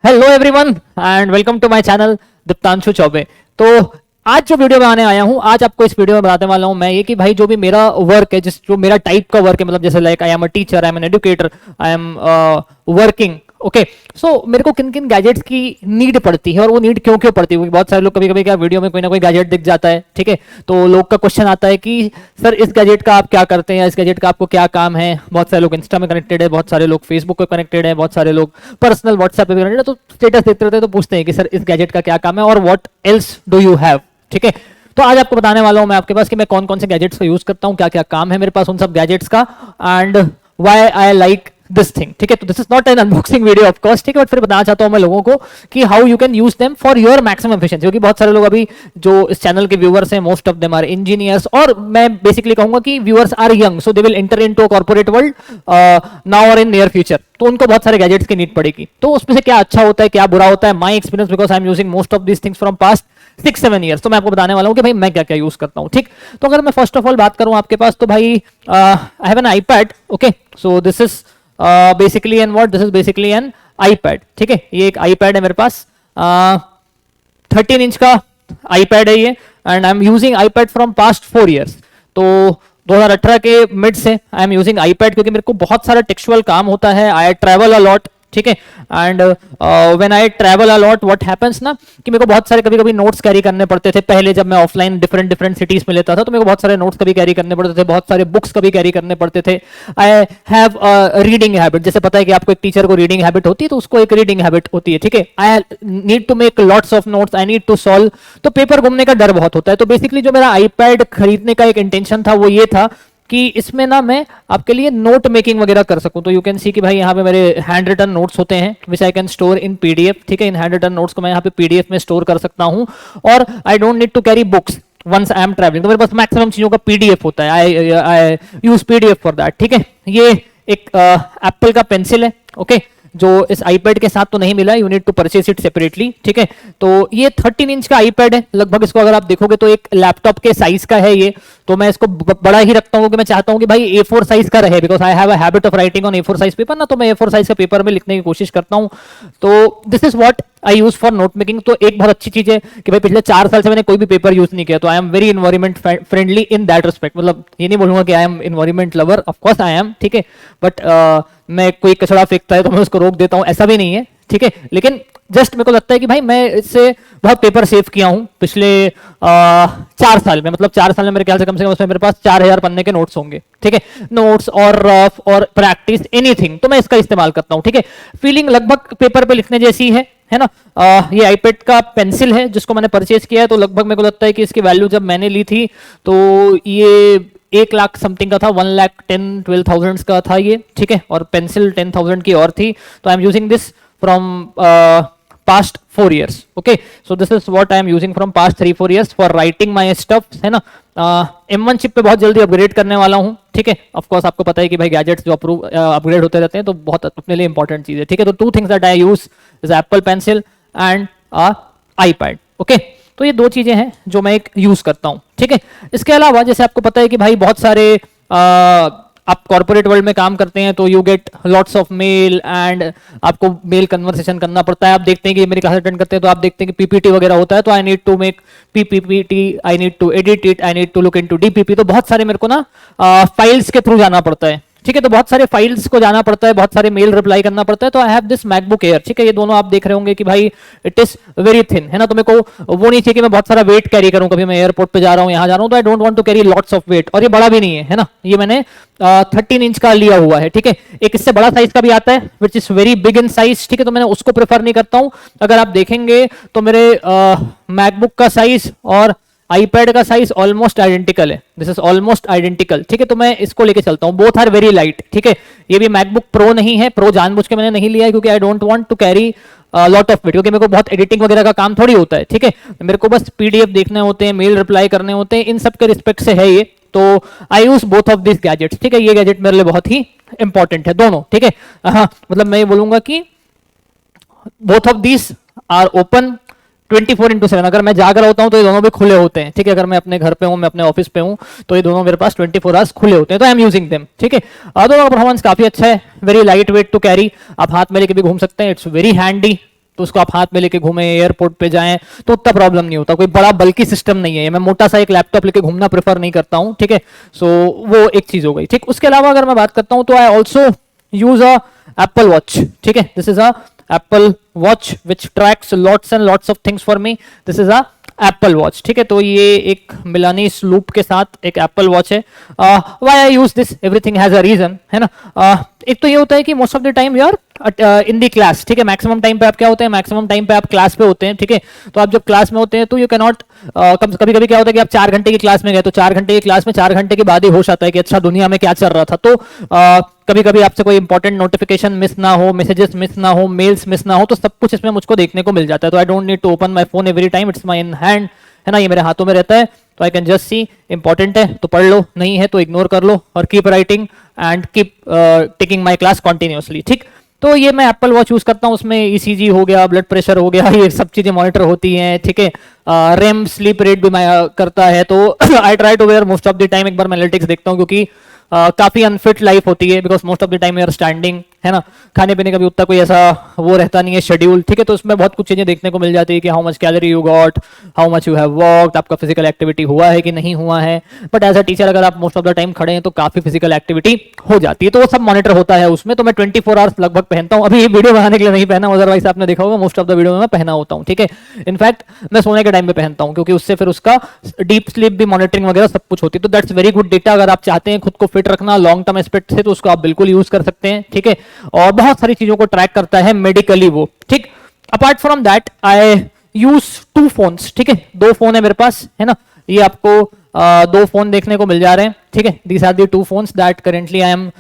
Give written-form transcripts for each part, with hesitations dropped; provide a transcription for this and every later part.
Hello everyone and welcome to my channel Diptanshu Chaubey. तो आज जो वीडियो में आने आया हूं, आज आपको इस वीडियो में बताने वाला हूं मैं ये कि भाई जो भी मेरा वर्क है, जो मेरा टाइप का वर्क है, मतलब जैसे like I am a teacher, I am an educator, I am working, okay. So मेरे को किन किन गैजेट्स की नीड पड़ती है और वो नीड क्यों क्यों पड़ती है, क्योंकि बहुत सारे लोग कभी कभी क्या वीडियो में कोई ना कोई गैजेट दिख जाता है, ठीक है, तो लोग का क्वेश्चन आता है कि सर इस गैजेट का आप क्या करते हैं, इस गैजेट का आपको क्या काम है। बहुत सारे लोग इंस्टा में कनेक्टेड है, बहुत सारे लोग फेसबुक पे कनेक्टेड है, बहुत सारे लोग पर्सनल व्हाट्सएप पे कनेक्टेड है, तो स्टेटस देखते रहते हैं तो पूछते हैं कि सर इस गैजेट का क्या काम है और what else do you have, ठीक है। तो आज आपको बताने वाला हूं मैं आपके पास कि मैं कौन कौन से गैजेट्स का यूज करता हूं, क्या क्या काम है मेरे पास उन सब गैजेट्स का, and why I like this thing, ठीक है। तो this is not an unboxing video of course, ठीक है, बट फिर बताना चाहता हूं मैं लोगों को कि how you can use them for your maximum efficiency, क्योंकि बहुत सारे लोग अभी जो इस चैनल के व्यूअर्स हैं, most of them are engineers, और मैं बेसिकली कहूंगा कि viewers are young, so they will enter into a corporate world now और इन नियर फ्यूचर, तो उनको बहुत सारे गैजेट्स की नीड पड़ेगी। तो उसमें से क्या अच्छा होता है, क्या बुरा होता है, my experience, because I am using most of these things from past 6-7 years, तो मैं आपको बताने वाला हूं कि भाई मैं क्या क्या यूज करता हूं, ठीक। तो अगर मैं फर्स्ट ऑफ ऑल बात करूं आपके पास, तो भाई I have an iPad, okay. So this is basically an what, this is basically an iPad, ठीक है। ये एक आईपैड है मेरे पास, 13 इंच का आईपैड है ये, and I am using iPad from past 4 years. तो 2018 के मिड से आई एम यूजिंग आईपैड, क्योंकि मेरे को बहुत सारा टेक्सचुअल काम होता है, आई ट्रैवल अ लॉट, ठीक है। And when I travel a lot what happens ना, कि मेरे को बहुत सारे कभी कभी नोट्स कैरी करने पड़ते थे। पहले जब मैं ऑफलाइन डिफरेंट डिफरेंट सिटीज में लेता था तो मेरे को बहुत सारे नोट्स कभी कैरी करने पड़ते थे, बहुत सारे बुक्स कभी कैरी करने पड़ते थे। आई हैव रीडिंग हैबिट, जैसे पता है कि आपको एक टीचर को रीडिंग हैबिट होती है, तो उसको एक रीडिंग हैबिट होती है, ठीक है। I need to make lots of notes, I need to solve, तो पेपर घूमने का डर बहुत होता है। तो बेसिकली जो मेरा आईपैड खरीदने का एक इंटेंशन था वो ये था कि इसमें ना मैं आपके लिए नोट मेकिंग वगैरह कर सकूं। तो यू कैन सी कि भाई यहाँ पे मेरे हैंड रिटन नोट्स होते हैं which I can store in PDF, ठीक है। इन हैंड रिटन नोट्स को मैं यहाँ पे पीडीएफ में स्टोर कर सकता हूँ, और I don't need to carry books once I am travelling. तो मेरे पास मैक्सिमम चीजों का पीडीएफ होता है, I use PDF for that, ठीक है। ये एक एप्पल का पेंसिल है, ओके, जो इस आईपैड के साथ तो नहीं मिला, you need to purchase it separately, ठीक है। तो ये 13 इंच का आईपैड है, लगभग इसको अगर आप देखोगे तो एक लैपटॉप के साइज का है ये। तो मैं इसको बड़ा ही रखता हूँ क्योंकि मैं चाहता हूँ कि भाई A4 साइज का रहे, because I have a habit of writing on A4 size paper ना, तो मैं A4 साइज का पेपर में लिखने की कोशिश करता हूँ। तो this is what I use for note making. तो एक बहुत अच्छी चीज है कि भाई पिछले 4 साल से मैंने कोई भी पेपर यूज नहीं किया, तो I am very environment friendly in that respect. मतलब ये नहीं बोलूंगा कि I am environment lover, of course I am, ठीक है, बट मैं कोई कचरा फेंकता है तो मैं उसको रोक देता हूं, ऐसा भी नहीं है, ठीक है। लेकिन जस्ट मेरे को लगता है कि भाई मैं इससे बहुत पेपर सेव किया हूं पिछले 4 साल में, मतलब 4 साल में मेरे ख्याल से कम उसमें मेरे पास 4000 पन्ने के नोट्स होंगे, ठीक है। नोट्स और रफ और प्रैक्टिस एनीथिंग, तो मैं इसका इस्तेमाल करता हूं, ठीक है। फीलिंग लगभग पेपर पे लिखने जैसी है ना। ये आईपैड का पेंसिल है जिसको मैंने परचेज किया है, तो लगभग मेरे को लगता है कि इसकी वैल्यू जब मैंने ली थी तो ये 1 लाख समथिंग का था, 1,10,000-12,000 का था ये, ठीक है। और पेंसिल 10,000 की और थी। तो आई am using this from past 4 years, okay, so this is what I am using from past 3-4 years for writing my stuff, है ना। M1 चिप पे बहुत जल्दी अपग्रेड करने वाला हूँ, ठीक है। ऑफ कोर्स आपको पता है कि भाई गैजेट्स जो अपग्रेड होते रहते हैं, तो बहुत अपने लिए इंपॉर्टेंट चीज है, ठीक है। तो 2 things that I use is Apple pencil and iPad, okay. तो ये 2 चीजें हैं जो मैं एक यूज करता हूँ, ठीक है। इसके अलावा जैसे आपको पता है कि भाई बहुत सारे आप कॉर्पोरेट वर्ल्ड में काम करते हैं, तो you get lots of male and आपको मेल कन्वर्सेशन करना पड़ता है। आप देखते हैं कि मेरी क्लास अटेंड करते हैं तो आप देखते हैं कि पीपीटी वगैरह होता है, तो I need to make PPT, I need to edit it, I need to look into DPP. तो बहुत सारे मेरे को ना फाइल्स के थ्रू जाना पड़ता है, ठीक है। तो बहुत सारे फाइल्स को जाना पड़ता है, बहुत सारे मेल रिप्लाई करना पड़ता है। तो I have this MacBook air, ठीक है। ये दोनों आप देख रहे होंगे कि भाई इट इज वेरी थिन, है ना। तो मेरे को वो नहीं चाहिए कि मैं बहुत सारा वेट कैरी करूं, कभी मैं एयरपोर्ट पे जा रहा हूं, यहां जा रहा हूं, तो I don't want to carry lots of weight. और ये बड़ा भी नहीं है ना, ये मैंने 13 इंच का लिया हुआ है, ठीक है। एक इससे बड़ा साइज का भी आता है which is very big in size, ठीक है। तो मैंने उसको प्रेफर नहीं करता हूं। अगर आप देखेंगे तो मेरे मैकबुक का साइज और आईपैड का साइज ऑलमोस्ट आइडेंटिकल है, दिस इज ऑलमोस्ट आइडेंटिकल, ठीक है। तो मैं इसको लेके चलता हूं, बोथ आर वेरी लाइट, ठीक है। ये भी मैकबुक प्रो नहीं है, प्रो जानबूझ के मैंने नहीं लिया है क्योंकि I don't want to carry lot of weight, क्योंकि मेरे को बहुत एडिटिंग वगैरह का काम थोड़ी होता है, ठीक है। मेरे को बस पीडीएफ देखने होते हैं, मेल रिप्लाई करने होते हैं, इन सब के रिस्पेक्ट से है ये। तो I use both of this gadgets, ठीक है। ये गैजेट मेरे लिए बहुत ही इंपॉर्टेंट है दोनों, ठीक है। हाँ, मतलब मैं ये बोलूंगा कि both of this are open 24/7। अगर मैं जाग रहा होता हूं तो ये दोनों भी खुले होते हैं, ठीक है। अगर मैं अपने घर पे हूं, मैं अपने ऑफिस पे हूं, तो ये दोनों मेरे पास 24 आवर्स खुले होते हैं, तो आई एम यूजिंग देम, ठीक है। दोनों का परफॉर्मेंस काफी अच्छा है, very light weight to carry, आप हाथ में लेके भी घूम सकते हैं, इट्स वेरी हैंडी। तो उसको आप हाथ में लेके घूमें, एयरपोर्ट पे जाएं तो उतना प्रॉब्लम नहीं होता, कोई बड़ा बल्कि सिस्टम नहीं है, मैं मोटा सा एक लैपटॉप लेके घूमना प्रेफर नहीं करता हूँ, ठीक है। सो वो एक चीज हो गई, ठीक। उसके अलावा अगर मैं बात करता हूँ तो I also use a Apple watch, ठीक है। This is a Apple watch which tracks lots and lots of things for me. This is a Apple watch, ठीक है। तो ये एक मिलानीस लूप के साथ एक एप्पल वॉच है। Why I use this, everything has a reason, है ना। एक तो ये होता है कि most of the time you are in the class, ठीक है। मैक्सिमम टाइम पे आप क्या होते हैं, मैक्सिमम टाइम पे आप क्लास पे होते हैं, ठीक है। तो आप जब क्लास में होते हैं तो यू कैन नॉट, कभी कभी क्या होता है कि आप 4 घंटे की क्लास में गए, तो 4 घंटे की क्लास में 4 घंटे के बाद ही होश आता है कि अच्छा दुनिया में क्या चल रहा था। तो कभी कभी आपसे कोई इंपॉर्टेंट नोटिफिकेशन मिस ना हो, मैसेजेस मिस ना हो, मेल्स मिस ना हो, तो सब कुछ इसमें मुझको देखने को मिल जाता है। तो I don't need to open my phone every time, it's my in hand, है ना, ये मेरे हाथों में रहता है। तो I can just see important है तो पढ़ लो, नहीं है तो इग्नोर कर लो, और keep writing and keep taking my class continuously, ठीक। तो ये मैं एप्पल वॉच यूज करता हूँ, उसमें ईसीजी हो गया, ब्लड प्रेशर हो गया, ये सब चीजें मॉनिटर होती हैं, ठीक है। रेम स्लीप रेट भी मैं करता है। तो I try to wear most of the time, एक बार मैं एनालिटिक्स देखता हूँ, क्योंकि काफी अनफिट लाइफ होती है, because most of the time you're standing, है ना। खाने पीने का भी उतना कोई ऐसा वो रहता नहीं है शेड्यूल, ठीक है। तो उसमें बहुत कुछ चीजें देखने को मिल जाती है कि how much calorie you got, how much you have walked, आपका फिजिकल एक्टिविटी हुआ है कि नहीं हुआ है। बट एज अ टीचर अगर आप मोस्ट ऑफ द टाइम खड़े हैं तो काफी फिजिकल एक्टिविटी हो जाती है, तो वो सब मॉनिटर होता है उसमें। तो मैं 24 आवर्स लगभग पहनता हूँ। अभी ये वीडियो बनाने के लिए नहीं पहना, अदरवाइज आपने देखा होगा मोस्ट ऑफ द वीडियो में मैं पहना होता हूँ, ठीक है। इनफैक्ट मैं सोने के टाइम पे पहनता हूँ, क्योंकि उससे फिर उसका डीप स्लीप भी मॉनिटरिंग वगैरह सब कुछ होती है। तो दैट्स वेरी गुड डेटा। अगर आप चाहते हैं खुद को फिट रखना लॉन्ग टर्म एस्पेक्ट से, तो उसको आप बिल्कुल यूज कर सकते हैं, ठीक है। और बहुत सारी चीजों को ट्रैक करता है मेडिकली वो, ठीक। Apart from that I use 2 phones, ठीक है। 2 फोन है मेरे पास, है ना। ये आपको 2 फोन देखने को मिल जा रहे हैं, ठीक है। These are the 2 phones that currently I am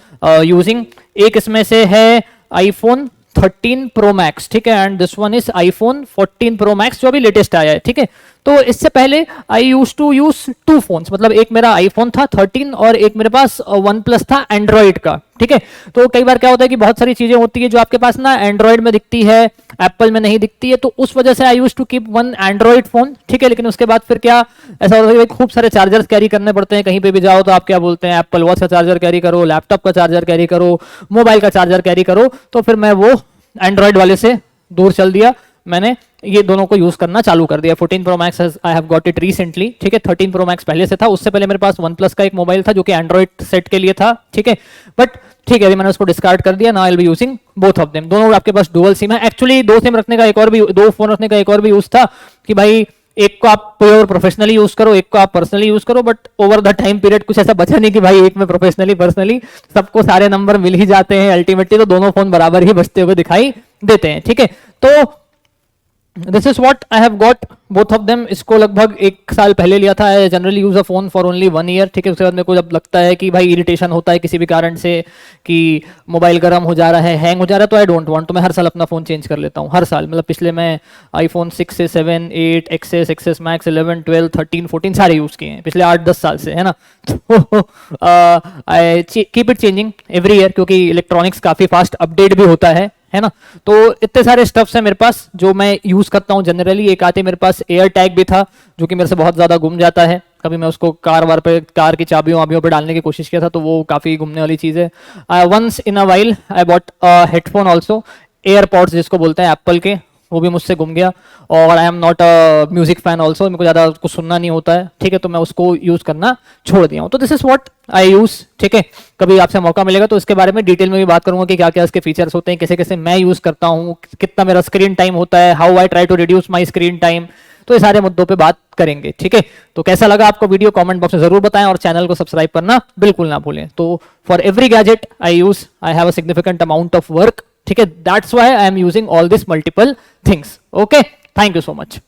using. एक इसमें से है आईफोन 13 प्रो मैक्स, ठीक है, and this one is iPhone 14 pro max, जो अभी लेटेस्ट आया है, ठीक है। तो इससे पहले आई यूज टू यूज 2 फोन्स, मतलब एक मेरा आईफोन था 13 और एक मेरे पास वन प्लस था एंड्रॉइड का, ठीक है। तो कई बार क्या होता है कि बहुत सारी चीजें होती है जो आपके पास ना एंड्रॉइड में दिखती है, एप्पल में नहीं दिखती है, तो उस वजह से I use to keep one Android phone, ठीक है। लेकिन उसके बाद फिर क्या ऐसा होता है कि खूब सारे चार्जर्स कैरी करने पड़ते हैं, कहीं पे भी जाओ तो आप क्या बोलते हैं, एप्पल वॉच का चार्जर कैरी करो, लैपटॉप का चार्जर कैरी करो, मोबाइल का चार्जर कैरी करो। तो फिर मैं वो एंड्रॉइड वाले से दूर चल दिया, मैंने ये दोनों को यूज करना चालू कर दिया। 14 pro max I have got it recently, ठीक है। 13 प्रो मैक्स पहले से था, उससे पहले मेरे पास वन प्लस का एक मोबाइल था जो कि एंड्रॉइड सेट के लिए था, ठीक है। बट ठीक है, अभी मैंने उसको डिस्कार्ड कर दिया। Now I will be using both of them. दोनों आपके पास डुअल सिम है। एक्चुअली 2 सिम रखने का एक और भी, 2 फोन रखने का एक और भी यूज था कि भाई एक को आप प्योर प्रोफेशनली यूज करो, एक को आप पर्सनली यूज करो। But over the time period कुछ ऐसा बचा नहीं कि भाई एक में प्रोफेशनली पर्सनली सबको सारे नंबर मिल ही जाते हैं अल्टीमेटली, तो दोनों फोन बराबर ही बचते हुए दिखाई देते हैं, ठीक है। तो this is what I have got both of them. इसको लगभग 1 साल पहले लिया था। I generally use a phone for only 1 year, ठीक है। उसके बाद मेरे को जब लगता है कि भाई इरिटेशन होता है किसी भी कारण से कि मोबाइल गर्म हो जा रहा है, हैंग हो जा रहा है, तो आई डोंट वांट, तो मैं हर साल अपना फोन चेंज कर लेता हूँ, हर साल। मतलब पिछले मैं आईफोन 6 से 7, 8, एक्सेस, एक्सेस मैक्स, 11, 12, 13, 14 सारे यूज किए हैं पिछले 8-10 साल से, है ना। तो I keep it changing every year, क्योंकि इलेक्ट्रॉनिक्स काफी फास्ट अपडेट भी होता है ना। तो इतने सारे स्टफ्स हैं मेरे पास जो मैं यूज करता हूँ जनरली। एक आते मेरे पास एयर टैग भी था जो कि मेरे से बहुत ज्यादा गुम जाता है। कभी मैं उसको कार की चाबियों वाबियों पे डालने की कोशिश किया था, तो वो काफी घूमने वाली चीज है। Once in a while I bought headphone also, AirPods जिसको बोलते हैं एप्पल के, वो भी मुझसे गुम गया। और I am not a music fan also, मेरे को ज़्यादा कुछ सुनना नहीं होता है, ठीक है। तो मैं उसको यूज़ करना छोड़ दिया हूँ। तो this is what I use, ठीक है। कभी आपसे मौका मिलेगा तो इसके बारे में डिटेल में भी बात करूंगा कि क्या क्या इसके फीचर्स होते हैं, कैसे कैसे मैं यूज़ करता हूँ, कितना मेरा स्क्रीन टाइम होता है, how I try to reduce my screen time. तो ये सारे मुद्दों पे बात करेंगे, ठीक है। तो कैसा लगा आपको वीडियो कमेंट बॉक्स में जरूर बताएं, और चैनल को सब्सक्राइब करना बिल्कुल ना भूलें। तो for every gadget I use, I have a significant amount of work, ठीक है। That's why I am using all this multiple things, okay. Thank you so much.